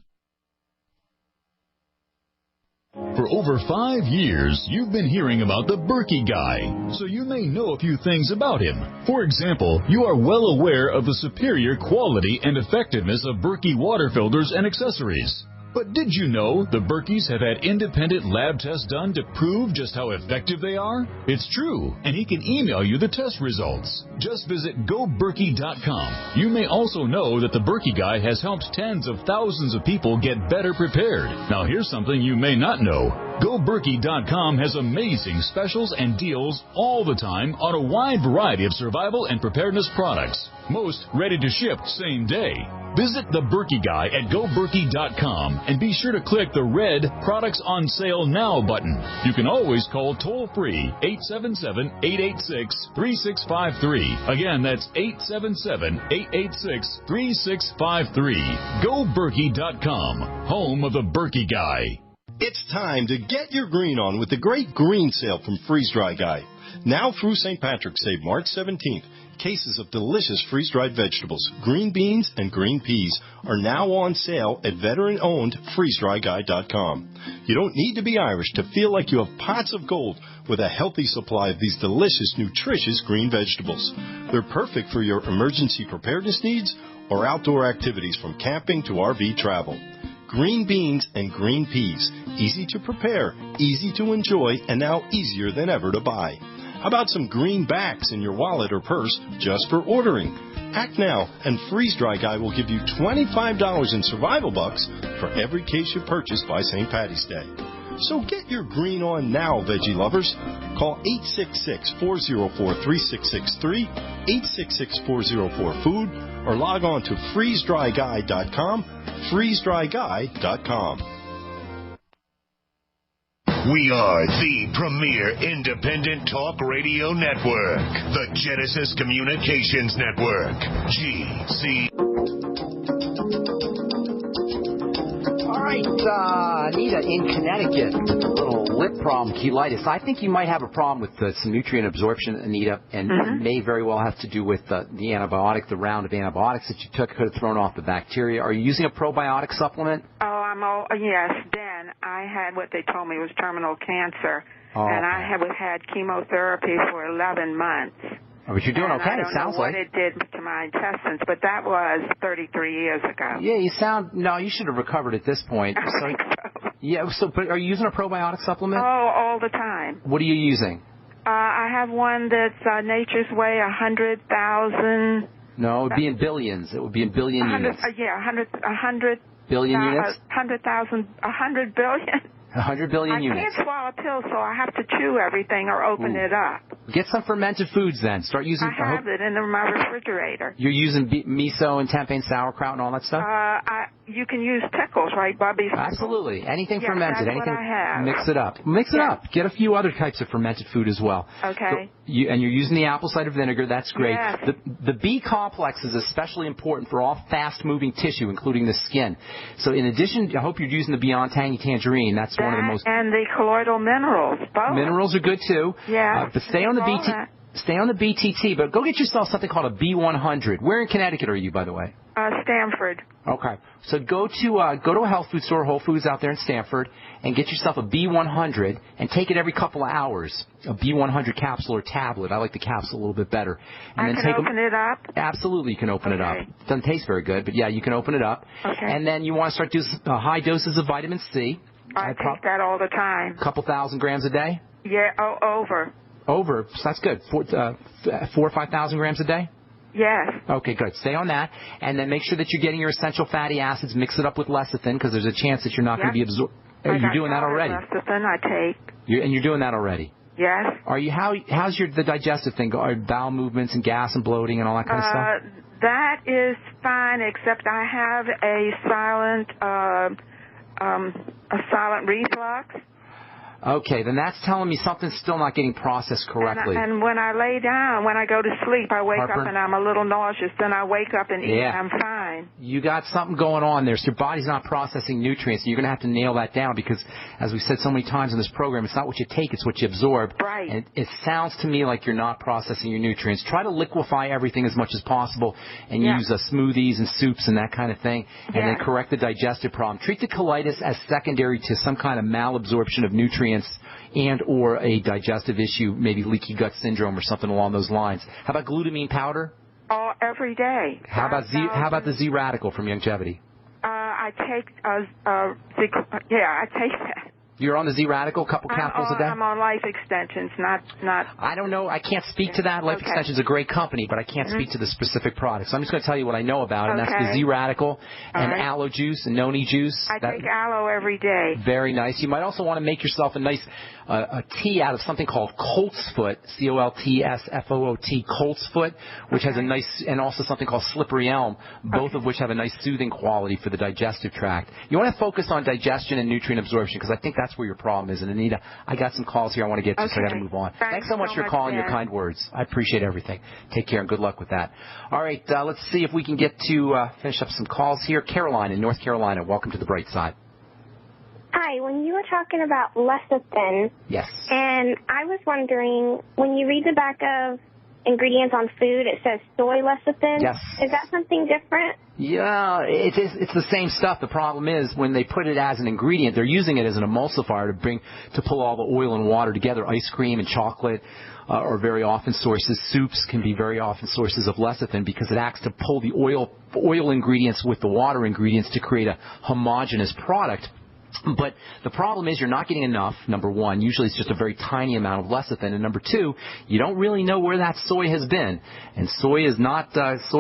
For over 5 years, you've been hearing about the Berkey Guy, so you may know a few things about him. For example, you are well aware of the superior quality and effectiveness of Berkey water filters and accessories. But did you know the Berkeys have had independent lab tests done to prove just how effective they are? It's true, and he can email you the test results. Just visit GoBerkey.com. You may also know that the Berkey Guy has helped tens of thousands of people get better prepared. Now here's something you may not know. GoBerkey.com has amazing specials and deals all the time on a wide variety of survival and preparedness products. Most ready to ship same day. Visit the Berkey Guy at GoBerkey.com and be sure to click the red Products on Sale Now button. You can always call toll-free 877-886-3653. Again, that's 877-886-3653. GoBerkey.com, home of the Berkey Guy. It's time to get your green on with the great green sale from Freeze Dry Guy. Now through St. Patrick's Day, March 17th, cases of delicious freeze-dried vegetables, green beans, and green peas are now on sale at veteran-owned freezedryguy.com. You don't need to be Irish to feel like you have pots of gold with a healthy supply of these delicious, nutritious green vegetables. They're perfect for your emergency preparedness needs or outdoor activities from camping to RV travel. Green beans and green peas, easy to prepare, easy to enjoy, and now easier than ever to buy. How about some greenbacks in your wallet or purse just for ordering? Act now, and Freeze Dry Guy will give you $25 in survival bucks for every case you purchase by St. Patty's Day. So get your green on now, veggie lovers. Call 866-404-3663, 866-404-FOOD, or log on to freezedryguy.com, freezedryguy.com. We are the premier independent talk radio network, the Genesis Communications Network, GC. All right, Anita in Connecticut, a little lip problem, cheilitis. I think you might have a problem with some nutrient absorption, Anita, and it may very well have to do with the antibiotic, the round of antibiotics that you took could have thrown off the bacteria. Are you using a probiotic supplement? Yes, Ben. I had what they told me was terminal cancer, and I had chemotherapy for 11 months. Oh, but you're doing okay, it sounds like. I don't know what it did to my intestines, but that was 33 years ago. Yeah, you should have recovered at this point. But are you using a probiotic supplement? Oh, all the time. What are you using? I have one that's Nature's Way, 100,000. No, it would be in billions. It would be in billion units. 100 billion units? 100,000, 100 billion. 100 billion units. I can't swallow pills, so I have to chew everything or open it up. Get some fermented foods then. Start using. I have it in my refrigerator. You're using miso and tempeh and sauerkraut and all that stuff? You can use pickles, right, Bubby? Absolutely. Anything fermented. That's anything. What I have. Mix it up. Mix it up. Get a few other types of fermented food as well. Okay. So and you're using the apple cider vinegar. That's great. Yes. The B complex is especially important for all fast-moving tissue, including the skin. So in addition, I hope you're using the Beyond Tangy Tangerine. That's one of the most. And the colloidal minerals. Both. Minerals are good too. Yeah. But stay on the BT. Stay on the BTT, but go get yourself something called a B100. Where in Connecticut are you, by the way? Stanford. Okay. So go to a health food store, Whole Foods out there in Stanford, and get yourself a B100 and take it every couple of hours. A B100 capsule or tablet. I like the capsule a little bit better. And I can open it up? Absolutely, you can open it up. It doesn't taste very good, but yeah, you can open it up. Okay. And then you want to start doing high doses of vitamin C. I take that all the time. A couple thousand grams a day? Yeah, over. Over, so that's good. 4,000 or 5,000 grams a day? Yes. Okay, good. Stay on that, and then make sure that you're getting your essential fatty acids. Mix it up with lecithin because there's a chance that you're not going to be absorbed. You're doing that already. Lecithin I take. And you're doing that already. Yes. Are you? How's the digestive thing? Are bowel movements and gas and bloating and all that kind of stuff? That is fine, except I have a silent reflux. Okay, then that's telling me something's still not getting processed correctly. And when I lay down, when I go to sleep, I wake up and I'm a little nauseous. Then I wake up and eat and I'm fine. fine. You got something going on there. So your body's not processing nutrients. You're going to have to nail that down because, as we've said so many times in this program, it's not what you take, it's what you absorb. Right. And it sounds to me like you're not processing your nutrients. Try to liquefy everything as much as possible and use smoothies and soups and that kind of thing, and then correct the digestive problem. Treat the colitis as secondary to some kind of malabsorption of nutrients and or a digestive issue, maybe leaky gut syndrome or something along those lines. How about glutamine powder? Oh, every day. How about the Z Radical from Longevity? I take I take that. You're on the Z Radical, a couple capsules a day? I'm on Life Extensions, not. I don't know. I can't speak to that. Life Extension's a great company, but I can't speak to the specific products. So I'm just going to tell you what I know about, and that's the Z Radical and aloe juice and noni juice. I take aloe every day. Very nice. You might also want to make yourself a nice a tea out of something called coltsfoot, COLTSFOOT, coltsfoot, which has a nice, and also something called slippery elm, both of which have a nice soothing quality for the digestive tract. You want to focus on digestion and nutrient absorption because I think that's where your problem is. And Anita, I got some calls here I want to get to, so I got to move on. Thanks so much for calling, your kind words. I appreciate everything. Take care and good luck with that. All right, let's see if we can get to finish up some calls here. Caroline in North Carolina, welcome to the Bright Side. Hi, when you were talking about lecithin, yes, and I was wondering, when you read the back of ingredients on food, it says soy lecithin. Yes. Is that something different? Yeah, it's the same stuff. The problem is when they put it as an ingredient, they're using it as an emulsifier to pull all the oil and water together. Ice cream and chocolate are very often sources. Soups can be very often sources of lecithin because it acts to pull the oil ingredients with the water ingredients to create a homogeneous product. But the problem is you're not getting enough, number one. Usually it's just a very tiny amount of lecithin. And number two, you don't really know where that soy has been. And soy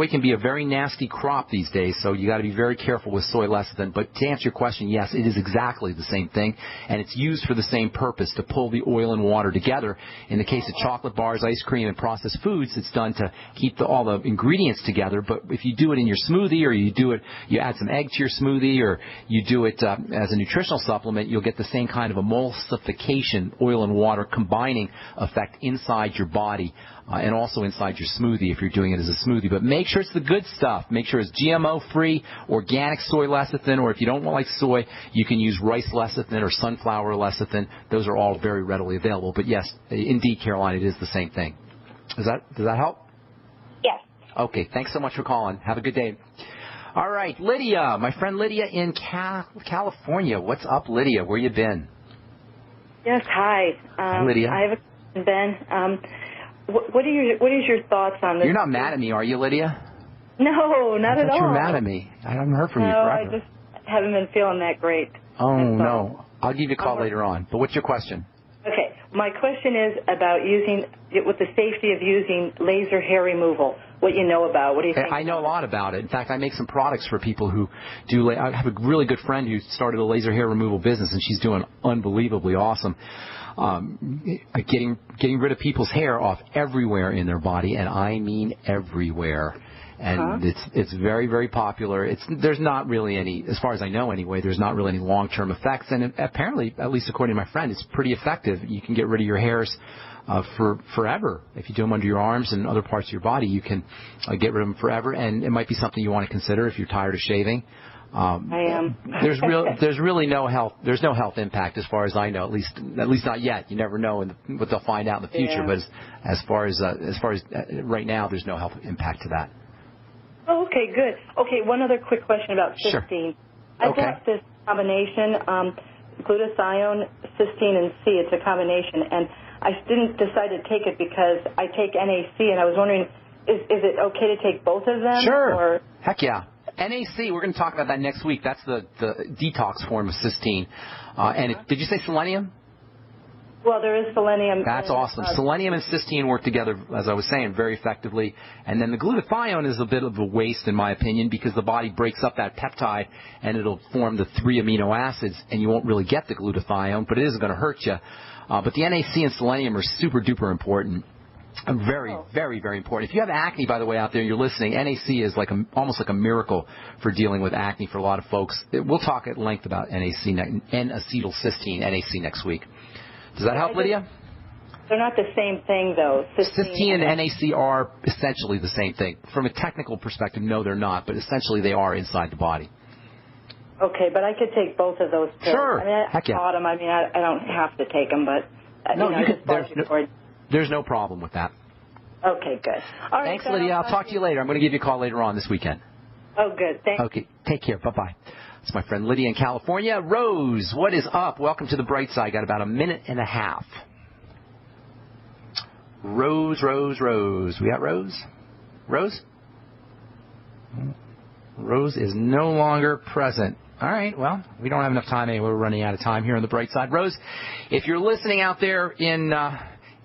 can be a very nasty crop these days, so you got to be very careful with soy lecithin. But to answer your question, yes, it is exactly the same thing, and it's used for the same purpose, to pull the oil and water together. In the case of chocolate bars, ice cream, and processed foods, it's done to keep all the ingredients together. But if you do it in your smoothie, or you add some egg to your smoothie, or you do it as a nutritional supplement, you'll get the same kind of emulsification, oil and water combining effect inside your body and also inside your smoothie if you're doing it as a smoothie. But make sure it's the good stuff. Make sure it's GMO-free, organic soy lecithin, or if you don't like soy, you can use rice lecithin or sunflower lecithin. Those are all very readily available. But yes, indeed, Caroline, it is the same thing. Does that help? Yes. Okay, thanks so much for calling. Have a good day. All right, Lydia, my friend Lydia in California. What's up, Lydia? Where you been? Yes, hi. Lydia. I have a question, Ben. What is your thoughts on this? You're not mad at me, are you, Lydia? No, not at all. You're mad at me. I haven't heard from you forever. No, I just haven't been feeling that great. Oh, no. I'll give you a call later on. But what's your question? Okay. My question is about with the safety of using laser hair removal. What you know about? What do you think? I know a lot about it. In fact, I make some products for people who do. I have a really good friend who started a laser hair removal business, and she's doing unbelievably awesome. Getting rid of people's hair off everywhere in their body, and I mean everywhere. And it's very, very popular. There's not really any, as far as I know anyway, there's not really any long-term effects. And apparently, at least according to my friend, it's pretty effective. You can get rid of your hairs for forever. If you do them under your arms and other parts of your body, you can get rid of them forever. And it might be something you want to consider if you're tired of shaving. I am. There's really no health. There's no health impact as far as I know. At least not yet. You never know what they'll find out in the future. Yeah. But as far as right now, there's no health impact to that. Oh, okay, good. Okay, one other quick question about cysteine. Sure. I bought this combination, glutathione, cysteine, and C. It's a combination, and I didn't decide to take it because I take NAC, and I was wondering, is it okay to take both of them? Sure. Or? Heck yeah. NAC, we're going to talk about that next week. That's the detox form of cysteine. Did you say selenium? Well, there is selenium. That's awesome. Selenium and cysteine work together, as I was saying, very effectively. And then the glutathione is a bit of a waste, in my opinion, because the body breaks up that peptide and it'll form the 3 amino acids, and you won't really get the glutathione, but it isn't going to hurt you. But the NAC and selenium are super duper important. Very, very, very important. If you have acne, by the way, out there, you're listening, NAC is almost like a miracle for dealing with acne for a lot of folks. We'll talk at length about NAC, N-acetylcysteine, NAC next week. Does that help, Lydia? They're not the same thing, though. Cysteine and NAC are essentially the same thing. From a technical perspective, no, they're not, but essentially they are inside the body. Okay, but I could take both of those pills. Sure. I mean, Heck yeah. I bought them. I mean, I don't have to take them, but No, you know, you I just bought there's no problem with that. Okay, good. All right. Thanks, Lydia. I'll talk to you later. I'm going to give you a call later on this weekend. Oh, good. Thanks. Okay, take care. Bye-bye. It's my friend Lydia in California. Rose, what is up? Welcome to the Brightside. Got about a minute and a half. Rose. We got Rose? Rose? Rose is no longer present. All right, well, we don't have enough time anyway. We're running out of time here on the Brightside. Rose, if you're listening out there in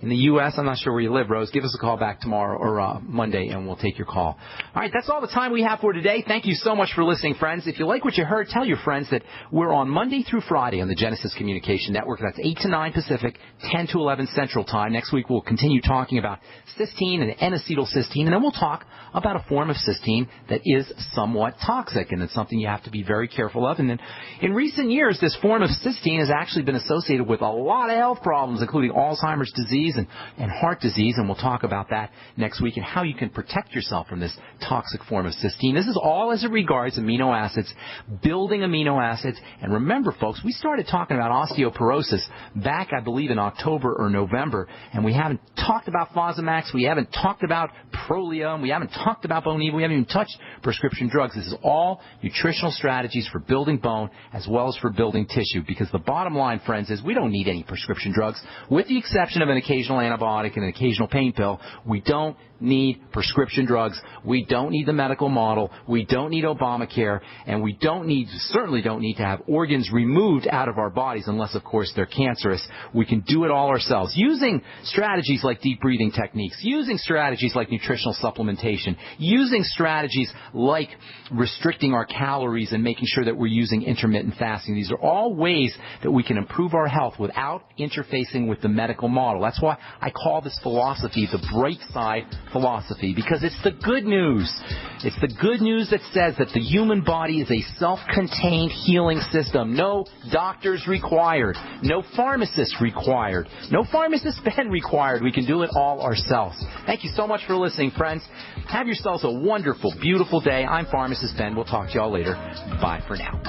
the U.S., I'm not sure where you live, Rose, give us a call back tomorrow or Monday, and we'll take your call. All right, that's all the time we have for today. Thank you so much for listening, friends. If you like what you heard, tell your friends that we're on Monday through Friday on the Genesis Communication Network. That's 8 to 9 Pacific, 10 to 11 Central Time. Next week, we'll continue talking about cysteine and N-acetylcysteine, and then we'll talk about a form of cysteine that is somewhat toxic, and it's something you have to be very careful of. And then in recent years, this form of cysteine has actually been associated with a lot of health problems, including Alzheimer's disease and heart disease, and we'll talk about that next week and how you can protect yourself from this toxic form of cysteine. This is all as it regards amino acids, building amino acids. And remember, folks, we started talking about osteoporosis back, I believe, in October or November, and we haven't talked about Fosamax, we haven't talked about Prolia, we haven't talked about Boniva, we haven't even touched prescription drugs. This is all nutritional strategies for building bone as well as for building tissue, because the bottom line, friends, is we don't need any prescription drugs, with the exception of an occasional antibiotic and an occasional pain pill. We don't need prescription drugs. We don't need the medical model. We don't need Obamacare, and we certainly don't need to have organs removed out of our bodies unless, of course, they're cancerous. We can do it all ourselves using strategies like deep breathing techniques, using strategies like nutritional supplementation, using strategies like restricting our calories and making sure that we're using intermittent fasting. These are all ways that we can improve our health without interfacing with the medical model. That's why I call this philosophy the Brightside philosophy, because it's the good news. It's the good news that says that the human body is a self-contained healing system. No doctors required. No pharmacists required. No pharmacist Ben required. We can do it all ourselves. Thank you so much for listening, friends. Have yourselves a wonderful, beautiful day. I'm Pharmacist Ben. We'll talk to y'all later. Bye for now.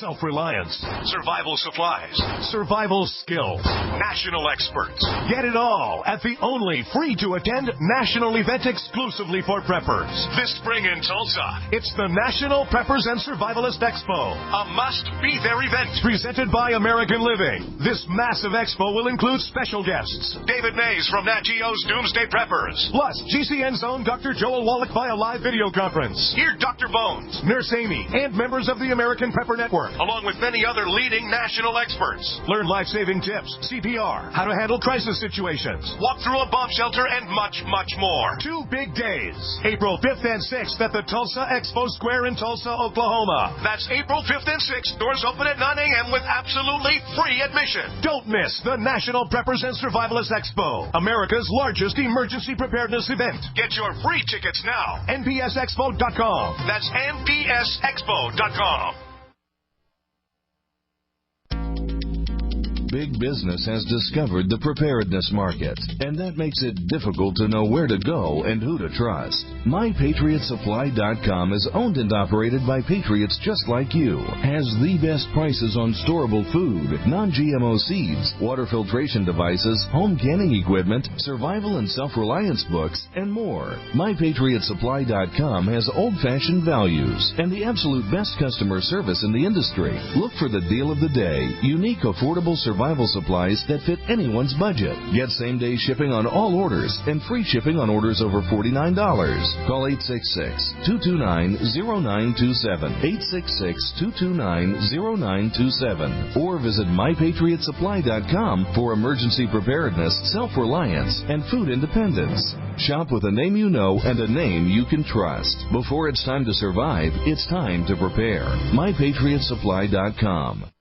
Self-reliance, survival supplies, survival skills, national experts. Get it all at the only free-to-attend national event exclusively for preppers. This spring in Tulsa, it's the National Preppers and Survivalist Expo, a must-be-there event presented by American Living. This massive expo will include special guests: David Mays from Nat Geo's Doomsday Preppers, plus GCN's own Dr. Joel Wallach via live video conference. Hear Dr. Bones, Nurse Amy, and members of the American Prepper Network, along with many other leading national experts. Learn life-saving tips, CPR, how to handle crisis situations, walk through a bomb shelter, and much, much more. 2 big days, April 5th and 6th at the Tulsa Expo Square in Tulsa, Oklahoma. That's April 5th and 6th. Doors open at 9 a.m. with absolutely free admission. Don't miss the National Preppers and Survivalists Expo, America's largest emergency preparedness event. Get your free tickets now. NPSExpo.com. That's NPSExpo.com. Big business has discovered the preparedness market, and that makes it difficult to know where to go and who to trust. MyPatriotSupply.com is owned and operated by patriots just like you, has the best prices on storable food, non-GMO seeds, water filtration devices, home canning equipment, survival and self-reliance books, and more. MyPatriotSupply.com has old-fashioned values and the absolute best customer service in the industry. Look for the deal of the day, unique, affordable survival survival supplies that fit anyone's budget. Get same-day shipping on all orders and free shipping on orders over $49. Call 866-229-0927, 866-229-0927, or visit mypatriotsupply.com for emergency preparedness, self-reliance, and food independence. Shop with a name you know and a name you can trust. Before it's time to survive, it's time to prepare. mypatriotsupply.com.